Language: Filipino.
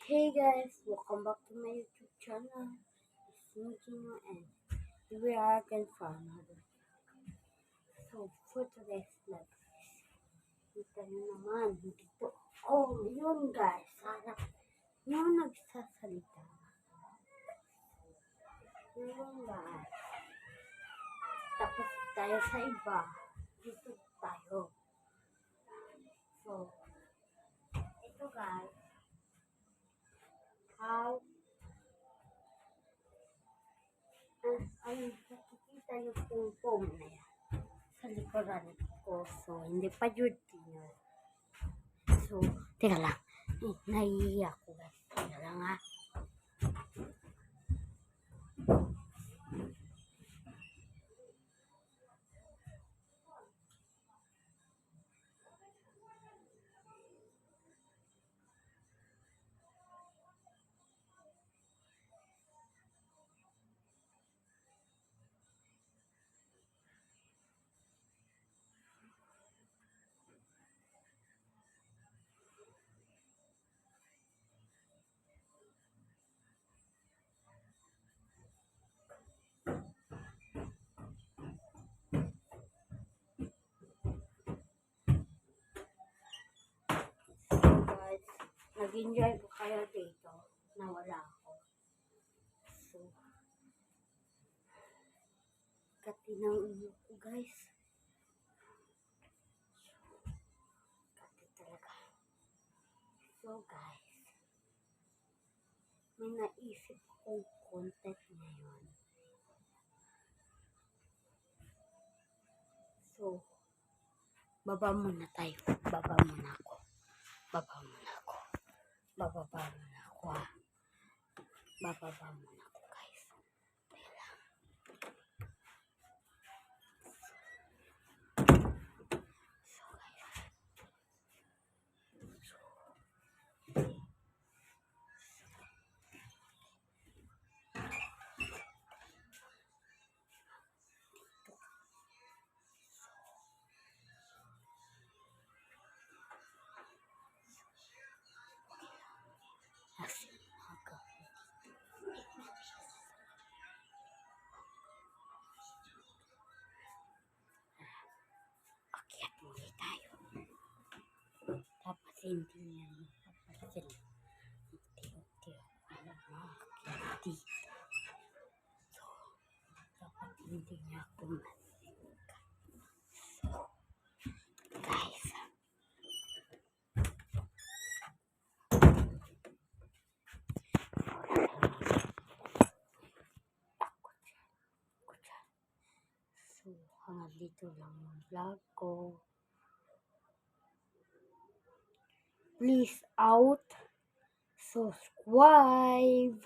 Hey guys, welcome back to my YouTube channel. It's me, Gino, and here we are again for another. So, for today's vlog, kita nyo naman, dito. Oh, yun guys, harap yung nagsasalita. Yun guys. Tapos tayo sa iba. Dito tayo. So, ito guys. How ang nakikita yung pong na yan sa likuran ko. So, hindi pa yun tingnan. So, teka lang. Nahihiya ko guys. Teka lang ha. Guys, nag-enjoy ko kayo dito na wala ako. So, kati ng ulo ko guys. Kati talaga. So guys, may naisip akong content ngayon. So, baba muna tayo. Baba muna ako. Baba muna ako. Bababa muna ako ha. Bababa muna ako guys. Kaya lang. So guys. Kasi aga. Akyat muli tayo. Tapos hindi niya mapapasin. Unti-unti ako makakit dito. So, dapat hindi niya ako masikat. So, guys. So, hanggang dito lang yung vlog ko. Please out, subscribe.